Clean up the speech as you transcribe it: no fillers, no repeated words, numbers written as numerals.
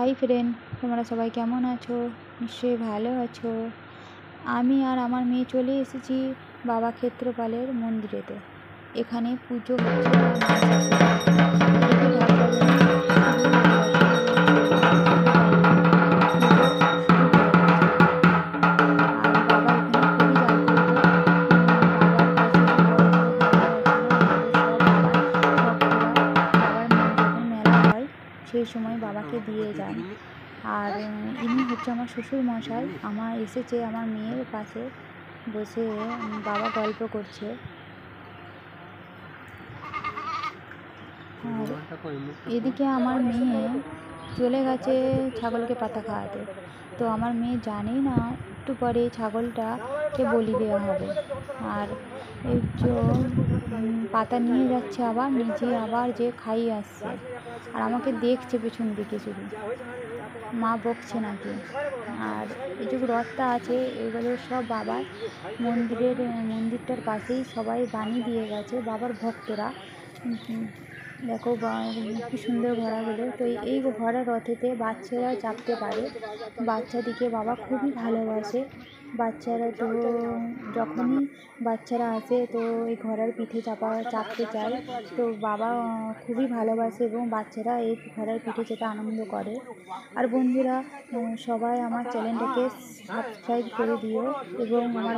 Hi friend, তোমরা সবাই কেমন আছো? নিশ্চয়ই ভালো আছো। আমি আর আমার মেয়ে চলে এসেছি বাবা ক্ষেত্রপালের মন্দিরেতে। এখানে পুজো হচ্ছে। সেই সময় বাবাকে দিয়ে যান। আর ইনি হচ্ছে আমার শ্বশুর মশাই। আমার এসেছে আমার মেয়ের পাশে বসে, বাবা গল্প করছে। আর এদিকে আমার মেয়ে চলে গেছে ছাগলকে পাতা খাওয়াতে। তো আমার মেয়ে জানেই না একটু পরে ছাগলটাকে বলি দেওয়া হবে। আর এই যে পাতা নিয়ে যাচ্ছে, আবার নিজে আবার যে খাইয়ে আসছে। আর আমাকে দেখছে পেছন দিকে শুধু, মা বকছে নাকি। আর এই যে রথটা আছে, এগুলো সব বাবার মন্দিরটার পাশেই সবাই বানিয়ে দিয়ে গেছে বাবার ভক্তরা। দেখো কি সুন্দর ঘোড়াগুলো। তো এই ঘোড়া রথেতে বাচ্চারা চাপতে পারে। বাচ্চাদিকে বাবা খুবই ভালোবাসে। বাচ্চারা তো যখনই বাচ্চারা আসে তো এই ঘোড়ার পিঠে চাপতে চায়। তো বাবা খুবই ভালোবাসে এবং বাচ্চারা এই ঘোড়ার পিঠে চেপে আনন্দ করে। আর বন্ধুরা, সবাই আমার চ্যানেলটাকে সাবস্ক্রাইব করে দিও এবং আমার